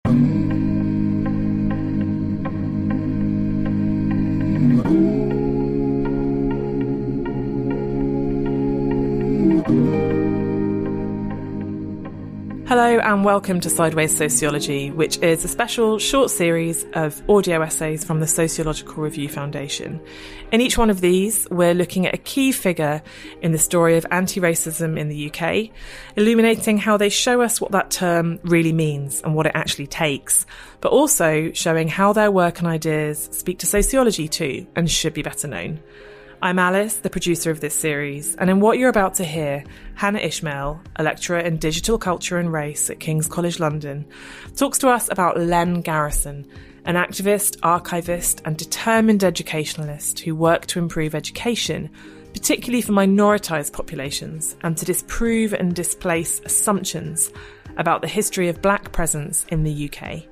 Hello and welcome to Sideways Sociology, which is a special short series of audio essays from the Sociological Review Foundation. In each one of these, we're looking at a key figure in the story of anti-racism in the UK, illuminating how they show us what that term really means and what it actually takes, but also showing how their work and ideas speak to sociology too and should be better known. I'm Alice, the producer of this series, and in what you're about to hear, Hannah Ishmael, a lecturer in digital culture and race at King's College London, talks to us about Len Garrison, an activist, archivist and determined educationalist who worked to improve education, particularly for minoritised populations, and to disprove and displace assumptions about the history of black presence in the UK.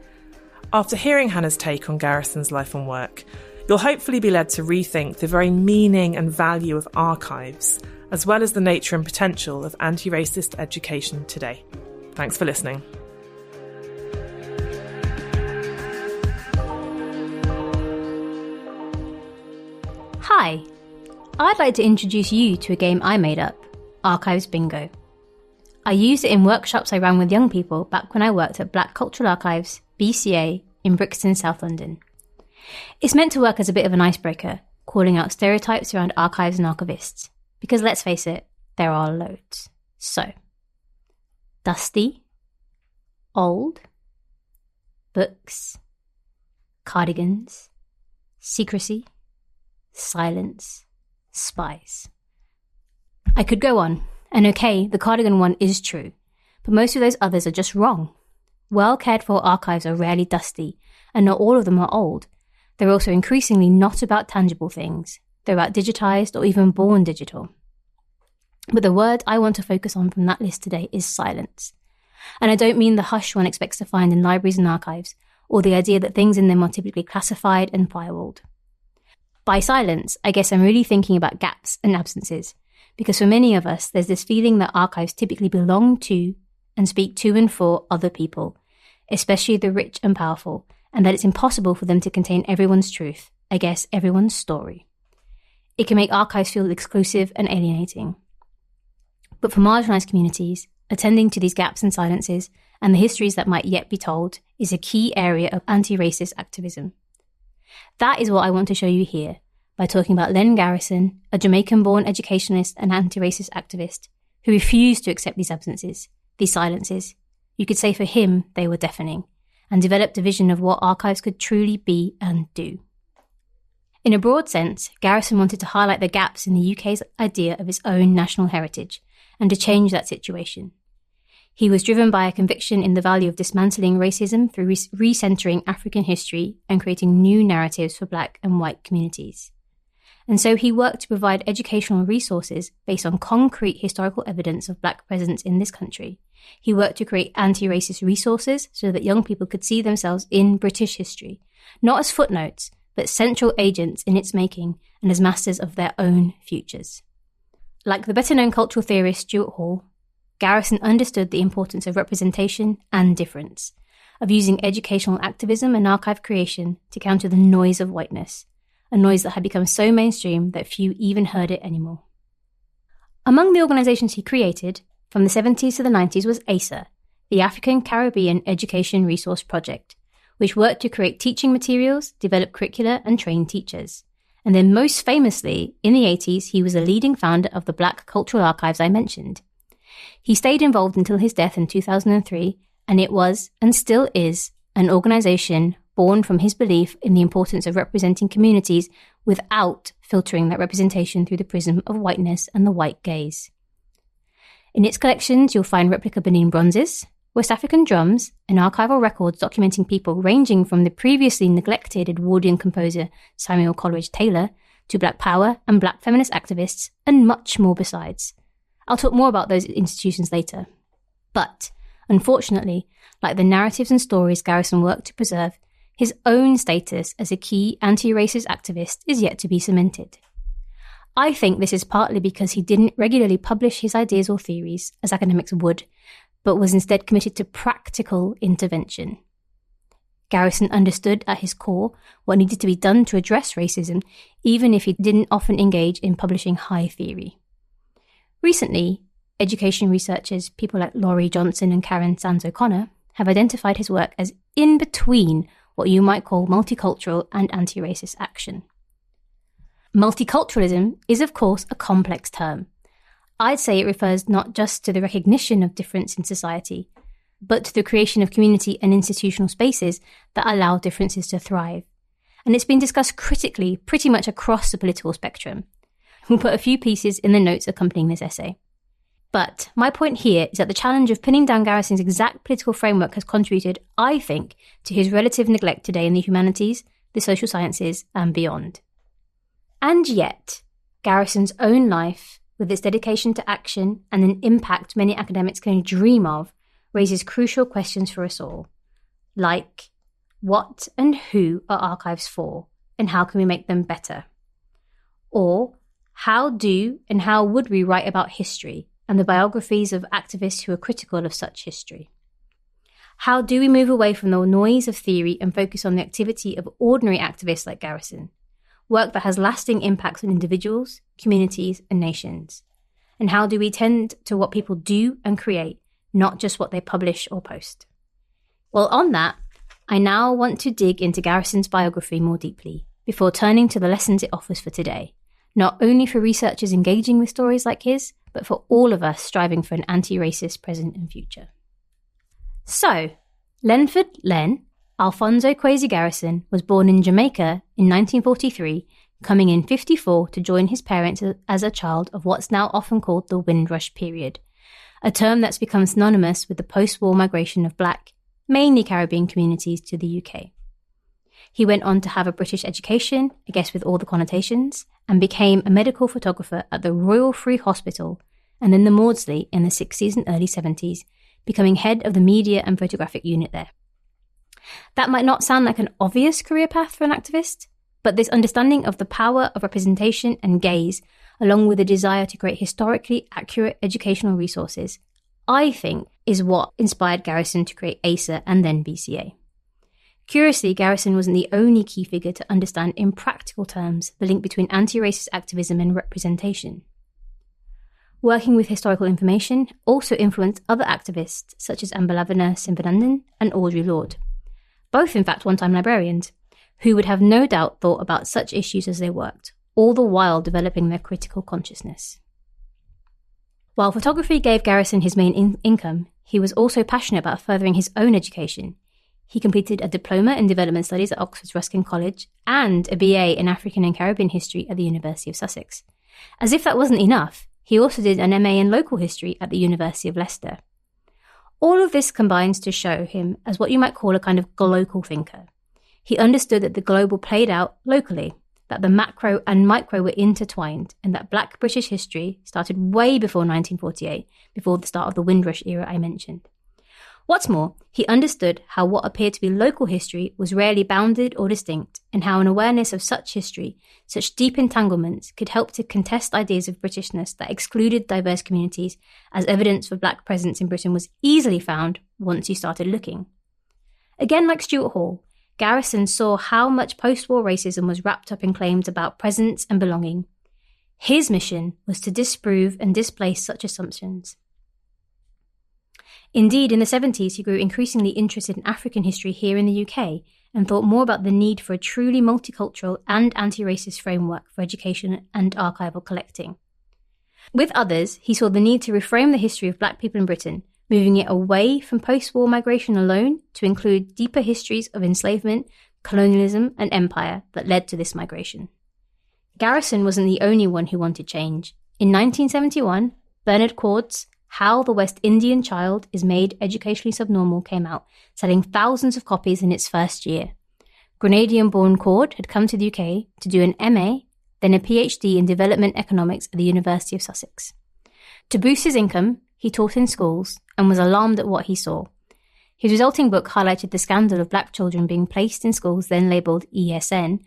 After hearing Hannah's take on Garrison's life and work, you'll hopefully be led to rethink the very meaning and value of archives, as well as the nature and potential of anti-racist education today. Thanks for listening. Hi, I'd like to introduce you to a game I made up, Archives Bingo. I used it in workshops I ran with young people back when I worked at Black Cultural Archives, BCA, in Brixton, South London. It's meant to work as a bit of an icebreaker, calling out stereotypes around archives and archivists. Because let's face it, there are loads. So, dusty, old, books, cardigans, secrecy, silence, spies. I could go on, and okay, the cardigan one is true, but most of those others are just wrong. Well cared for archives are rarely dusty, and not all of them are old. They're also increasingly not about tangible things. They're about digitised or even born digital. But the word I want to focus on from that list today is silence. And I don't mean the hush one expects to find in libraries and archives, or the idea that things in them are typically classified and firewalled. By silence, I guess I'm really thinking about gaps and absences, because for many of us, there's this feeling that archives typically belong to and speak to and for other people, especially the rich and powerful, and that it's impossible for them to contain everyone's truth, I guess everyone's story. It can make archives feel exclusive and alienating. But for marginalised communities, attending to these gaps and silences and the histories that might yet be told is a key area of anti-racist activism. That is what I want to show you here by talking about Len Garrison, a Jamaican-born educationalist and anti-racist activist who refused to accept these absences, these silences. You could say for him they were deafening, and developed a vision of what archives could truly be and do. In a broad sense, Garrison wanted to highlight the gaps in the UK's idea of its own national heritage, and to change that situation. He was driven by a conviction in the value of dismantling racism through recentering African history and creating new narratives for black and white communities. And so he worked to provide educational resources based on concrete historical evidence of black presence in this country. He worked to create anti-racist resources so that young people could see themselves in British history, not as footnotes, but central agents in its making and as masters of their own futures. Like the better-known cultural theorist Stuart Hall, Garrison understood the importance of representation and difference, of using educational activism and archive creation to counter the noise of whiteness, a noise that had become so mainstream that few even heard it anymore. Among the organisations he created, from the 70s to the 90s, was ACER, the African Caribbean Education Resource Project, which worked to create teaching materials, develop curricula and train teachers. And then most famously, in the 80s, he was a leading founder of the Black Cultural Archives I mentioned. He stayed involved until his death in 2003, and it was, and still is, an organisation born from his belief in the importance of representing communities without filtering that representation through the prism of whiteness and the white gaze. In its collections, you'll find replica Benin bronzes, West African drums, and archival records documenting people ranging from the previously neglected Edwardian composer Samuel Coleridge Taylor to Black Power and Black feminist activists, and much more besides. I'll talk more about those institutions later. But, unfortunately, like the narratives and stories Garrison worked to preserve, his own status as a key anti-racist activist is yet to be cemented. I think this is partly because he didn't regularly publish his ideas or theories, as academics would, but was instead committed to practical intervention. Garrison understood at his core what needed to be done to address racism, even if he didn't often engage in publishing high theory. Recently, education researchers, people like Laurie Johnson and Karen Sands O'Connor, have identified his work as in between what you might call multicultural and anti-racist action. Multiculturalism is, of course, a complex term. I'd say it refers not just to the recognition of difference in society, but to the creation of community and institutional spaces that allow differences to thrive. And it's been discussed critically pretty much across the political spectrum. We'll put a few pieces in the notes accompanying this essay. But my point here is that the challenge of pinning down Garrison's exact political framework has contributed, I think, to his relative neglect today in the humanities, the social sciences, and beyond. And yet, Garrison's own life, with its dedication to action and an impact many academics can only dream of, raises crucial questions for us all, like what and who are archives for, and how can we make them better? Or how do and how would we write about history and the biographies of activists who are critical of such history? How do we move away from the noise of theory and focus on the activity of ordinary activists like Garrison, work that has lasting impacts on individuals, communities, and nations? And how do we tend to what people do and create, not just what they publish or post? Well, on that, I now want to dig into Garrison's biography more deeply, before turning to the lessons it offers for today, not only for researchers engaging with stories like his, but for all of us striving for an anti-racist present and future. So, Lenford Len Alfonso Kwesi Garrison was born in Jamaica in 1943, coming in 54 to join his parents as a child of what's now often called the Windrush period, a term that's become synonymous with the post-war migration of Black, mainly Caribbean communities to the UK. He went on to have a British education, I guess with all the connotations, and became a medical photographer at the Royal Free Hospital and then the Maudsley in the 60s and early 70s, becoming head of the media and photographic unit there. That might not sound like an obvious career path for an activist, but this understanding of the power of representation and gaze, along with a desire to create historically accurate educational resources, I think is what inspired Garrison to create ACER and then BCA. Curiously, Garrison wasn't the only key figure to understand in practical terms the link between anti-racist activism and representation. Working with historical information also influenced other activists such as Ambalavana Simvanandan and Audre Lorde, both in fact one-time librarians, who would have no doubt thought about such issues as they worked, all the while developing their critical consciousness. While photography gave Garrison his main income, he was also passionate about furthering his own education. He completed a diploma in development studies at Oxford's Ruskin College and a BA in African and Caribbean history at the University of Sussex. As if that wasn't enough, he also did an MA in local history at the University of Leicester. All of this combines to show him as what you might call a kind of global thinker. He understood that the global played out locally, that the macro and micro were intertwined, and that Black British history started way before 1948, before the start of the Windrush era I mentioned. What's more, he understood how what appeared to be local history was rarely bounded or distinct, and how an awareness of such history, such deep entanglements, could help to contest ideas of Britishness that excluded diverse communities, as evidence for Black presence in Britain was easily found once you started looking. Again, like Stuart Hall, Garrison saw how much post-war racism was wrapped up in claims about presence and belonging. His mission was to disprove and displace such assumptions. Indeed, in the 70s, he grew increasingly interested in African history here in the UK and thought more about the need for a truly multicultural and anti-racist framework for education and archival collecting. With others, he saw the need to reframe the history of Black people in Britain, moving it away from post-war migration alone to include deeper histories of enslavement, colonialism, and empire that led to this migration. Garrison wasn't the only one who wanted change. In 1971, Bernard Cord's How the West Indian Child is Made Educationally Subnormal came out, selling thousands of copies in its first year. Grenadian-born Cord had come to the UK to do an MA, then a PhD in Development Economics at the University of Sussex. To boost his income, he taught in schools and was alarmed at what he saw. His resulting book highlighted the scandal of Black children being placed in schools then labelled ESN,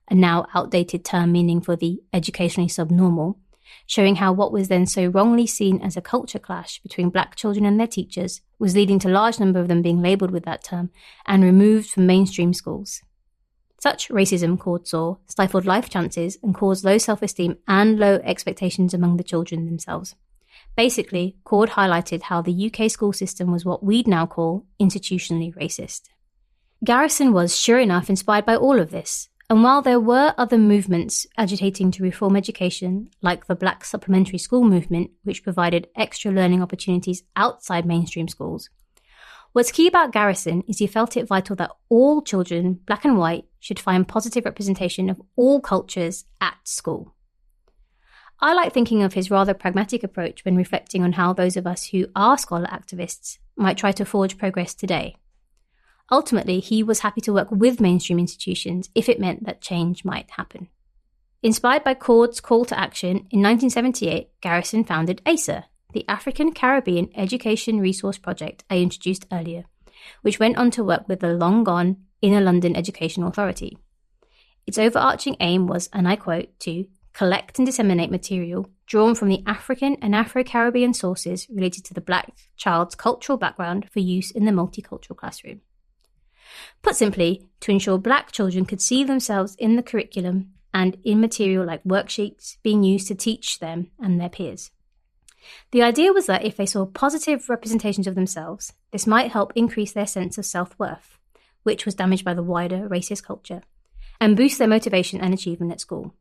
a now outdated term meaning for the educationally subnormal, showing how what was then so wrongly seen as a culture clash between black children and their teachers was leading to a large number of them being labelled with that term and removed from mainstream schools. Such racism, Cord saw, stifled life chances and caused low self-esteem and low expectations among the children themselves. Basically, Cord highlighted how the UK school system was what we'd now call institutionally racist. Garrison was, sure enough, inspired by all of this, and while there were other movements agitating to reform education, like the Black Supplementary School movement, which provided extra learning opportunities outside mainstream schools, what's key about Garrison is he felt it vital that all children, black and white, should find positive representation of all cultures at school. I like thinking of his rather pragmatic approach when reflecting on how those of us who are scholar activists might try to forge progress today. Ultimately, he was happy to work with mainstream institutions if it meant that change might happen. Inspired by Cord's call to action, in 1978, Garrison founded ACER, the African Caribbean Education Resource Project I introduced earlier, which went on to work with the long-gone Inner London Educational Authority. Its overarching aim was, and I quote, to collect and disseminate material drawn from the African and Afro-Caribbean sources related to the black child's cultural background for use in the multicultural classroom. Put simply, to ensure black children could see themselves in the curriculum and in material like worksheets being used to teach them and their peers. The idea was that if they saw positive representations of themselves, this might help increase their sense of self-worth, which was damaged by the wider racist culture, and boost their motivation and achievement at school.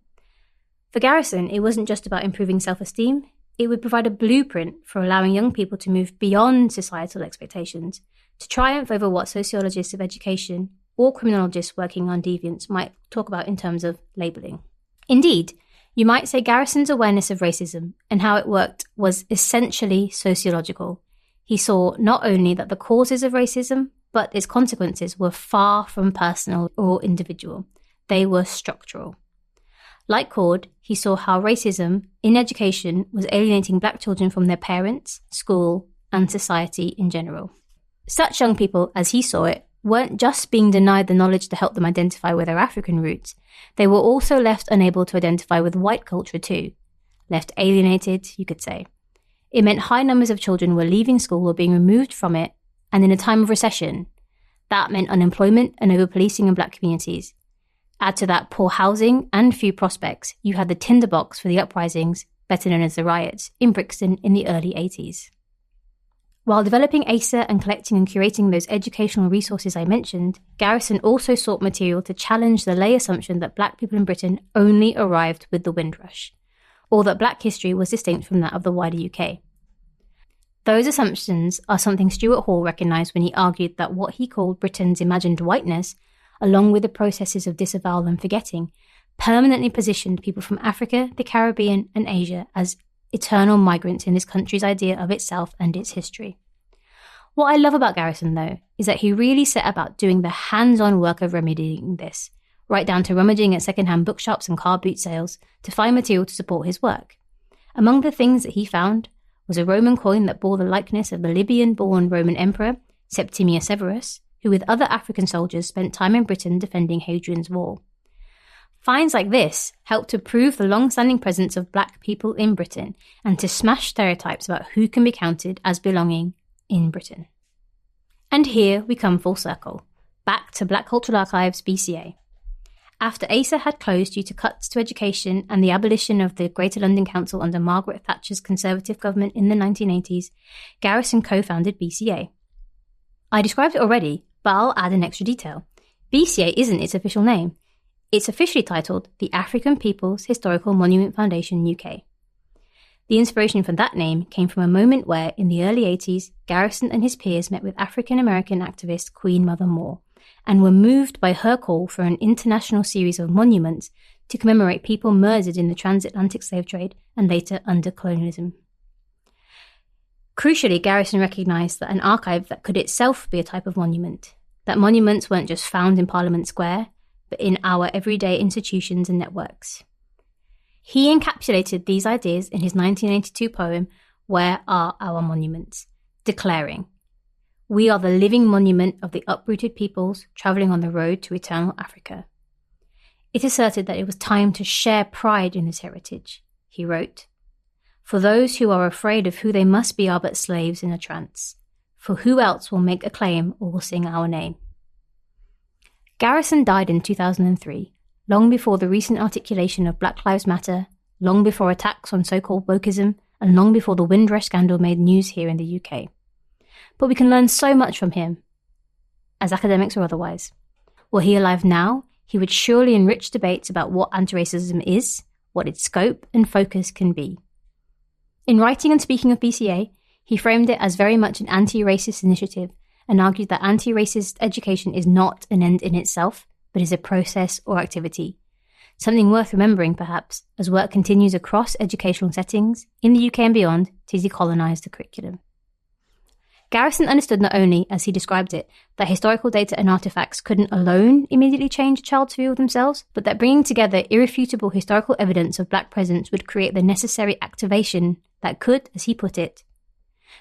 For Garrison, it wasn't just about improving self-esteem, it would provide a blueprint for allowing young people to move beyond societal expectations, to triumph over what sociologists of education or criminologists working on deviance might talk about in terms of labelling. Indeed, you might say Garrison's awareness of racism and how it worked was essentially sociological. He saw not only that the causes of racism, but its consequences were far from personal or individual. They were structural. Like Cord, he saw how racism in education was alienating black children from their parents, school, and society in general. Such young people, as he saw it, weren't just being denied the knowledge to help them identify with their African roots, they were also left unable to identify with white culture too. Left alienated, you could say. It meant high numbers of children were leaving school or being removed from it, and in a time of recession, that meant unemployment and over-policing in black communities. Add to that poor housing and few prospects, you had the tinderbox for the uprisings, better known as the riots, in Brixton in the early 80s. While developing ACER and collecting and curating those educational resources I mentioned, Garrison also sought material to challenge the lay assumption that black people in Britain only arrived with the Windrush, or that black history was distinct from that of the wider UK. Those assumptions are something Stuart Hall recognised when he argued that what he called Britain's imagined whiteness, along with the processes of disavowal and forgetting, permanently positioned people from Africa, the Caribbean and Asia as eternal migrants in this country's idea of itself and its history. What I love about Garrison, though, is that he really set about doing the hands-on work of remedying this, right down to rummaging at second-hand bookshops and car boot sales to find material to support his work. Among the things that he found was a Roman coin that bore the likeness of the Libyan-born Roman emperor, Septimius Severus, who with other African soldiers spent time in Britain defending Hadrian's Wall. Finds like this help to prove the long-standing presence of black people in Britain and to smash stereotypes about who can be counted as belonging in Britain. And here we come full circle, back to Black Cultural Archives BCA. After ACER had closed due to cuts to education and the abolition of the Greater London Council under Margaret Thatcher's Conservative government in the 1980s, Garrison co-founded BCA. I described it already, but I'll add an extra detail. BCA isn't its official name. It's officially titled the African People's Historical Monument Foundation UK. The inspiration for that name came from a moment where, in the early 80s, Garrison and his peers met with African-American activist Queen Mother Moore and were moved by her call for an international series of monuments to commemorate people murdered in the transatlantic slave trade and later under colonialism. Crucially, Garrison recognised that an archive that could itself be a type of monument, that monuments weren't just found in Parliament Square, but in our everyday institutions and networks. He encapsulated these ideas in his 1982 poem, Where Are Our Monuments?, declaring, "We are the living monument of the uprooted peoples travelling on the road to eternal Africa." It asserted that it was time to share pride in this heritage. He wrote, For those who are afraid of who they must be are but slaves in a trance. For who else will make a claim or will sing our name? Garrison died in 2003, long before the recent articulation of Black Lives Matter, long before attacks on so-called wokeism, and long before the Windrush scandal made news here in the UK. But we can learn so much from him, as academics or otherwise. Were he alive now, he would surely enrich debates about what anti-racism is, what its scope and focus can be. In writing and speaking of BCA, he framed it as very much an anti-racist initiative and argued that anti-racist education is not an end in itself, but is a process or activity. Something worth remembering, perhaps, as work continues across educational settings, in the UK and beyond, to decolonise the curriculum. Garrison understood not only, as he described it, that historical data and artefacts couldn't alone immediately change a child's view of themselves, but that bringing together irrefutable historical evidence of Black presence would create the necessary activation that could, as he put it,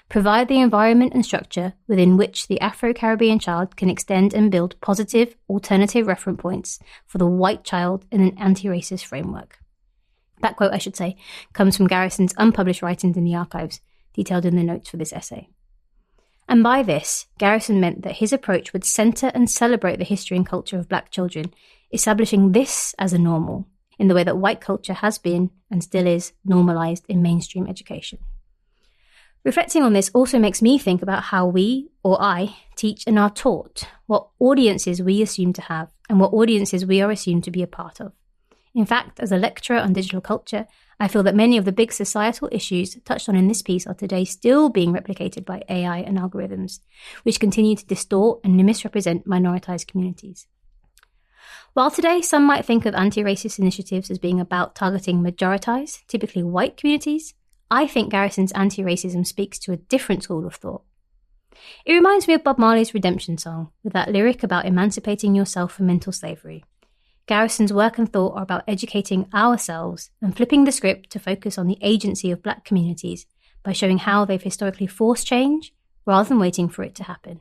provide the environment and structure within which the Afro-Caribbean child can extend and build positive, alternative reference points for the white child in an anti-racist framework. That quote, I should say, comes from Garrison's unpublished writings in the archives, detailed in the notes for this essay. And by this, Garrison meant that his approach would centre and celebrate the history and culture of Black children, establishing this as a normal, in the way that white culture has been, and still is, normalised in mainstream education. Reflecting on this also makes me think about how we, or I, teach and are taught, what audiences we assume to have, and what audiences we are assumed to be a part of. In fact, as a lecturer on digital culture, I feel that many of the big societal issues touched on in this piece are today still being replicated by AI and algorithms, which continue to distort and misrepresent minoritised communities. While today some might think of anti-racist initiatives as being about targeting majoritized, typically white communities, I think Garrison's anti-racism speaks to a different school of thought. It reminds me of Bob Marley's Redemption song, with that lyric about emancipating yourself from mental slavery. Garrison's work and thought are about educating ourselves and flipping the script to focus on the agency of Black communities by showing how they've historically forced change rather than waiting for it to happen.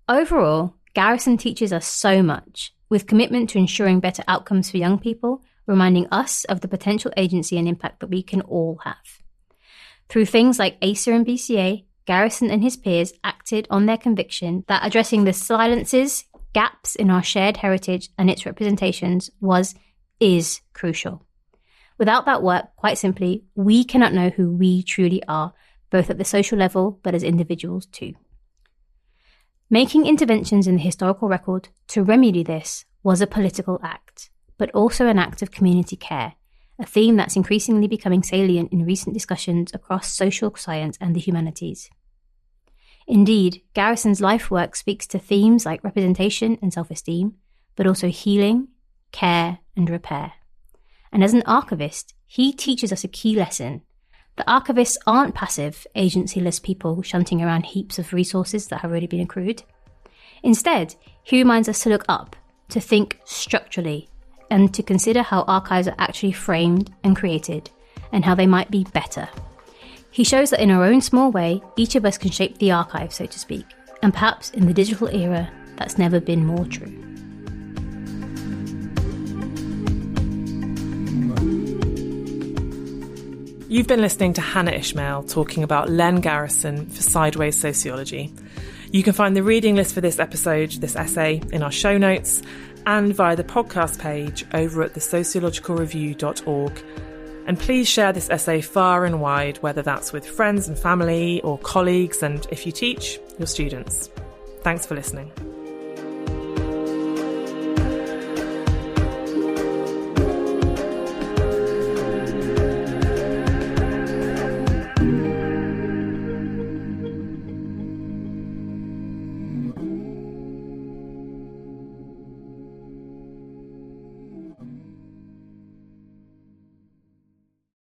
Overall, Garrison teaches us so much, with commitment to ensuring better outcomes for young people, reminding us of the potential agency and impact that we can all have. Through things like ACER and BCA, Garrison and his peers acted on their conviction that addressing the silences, gaps in our shared heritage and its representations is crucial. Without that work, quite simply, we cannot know who we truly are, both at the social level, but as individuals too. Making interventions in the historical record to remedy this was a political act, but also an act of community care, a theme that's increasingly becoming salient in recent discussions across social science and the humanities. Indeed, Garrison's life work speaks to themes like representation and self-esteem, but also healing, care, and repair. And as an archivist, he teaches us a key lesson. The archivists aren't passive, agency-less people shunting around heaps of resources that have already been accrued. Instead, he reminds us to look up, to think structurally, and to consider how archives are actually framed and created, and how they might be better. He shows that in our own small way, each of us can shape the archive, so to speak, and perhaps in the digital era, that's never been more true. You've been listening to Hannah Ishmael talking about Len Garrison for Sideways Sociology. You can find the reading list for this episode, this essay, in our show notes and via the podcast page over at thesociologicalreview.org. And please share this essay far and wide, whether that's with friends and family or colleagues, and if you teach, your students. Thanks for listening.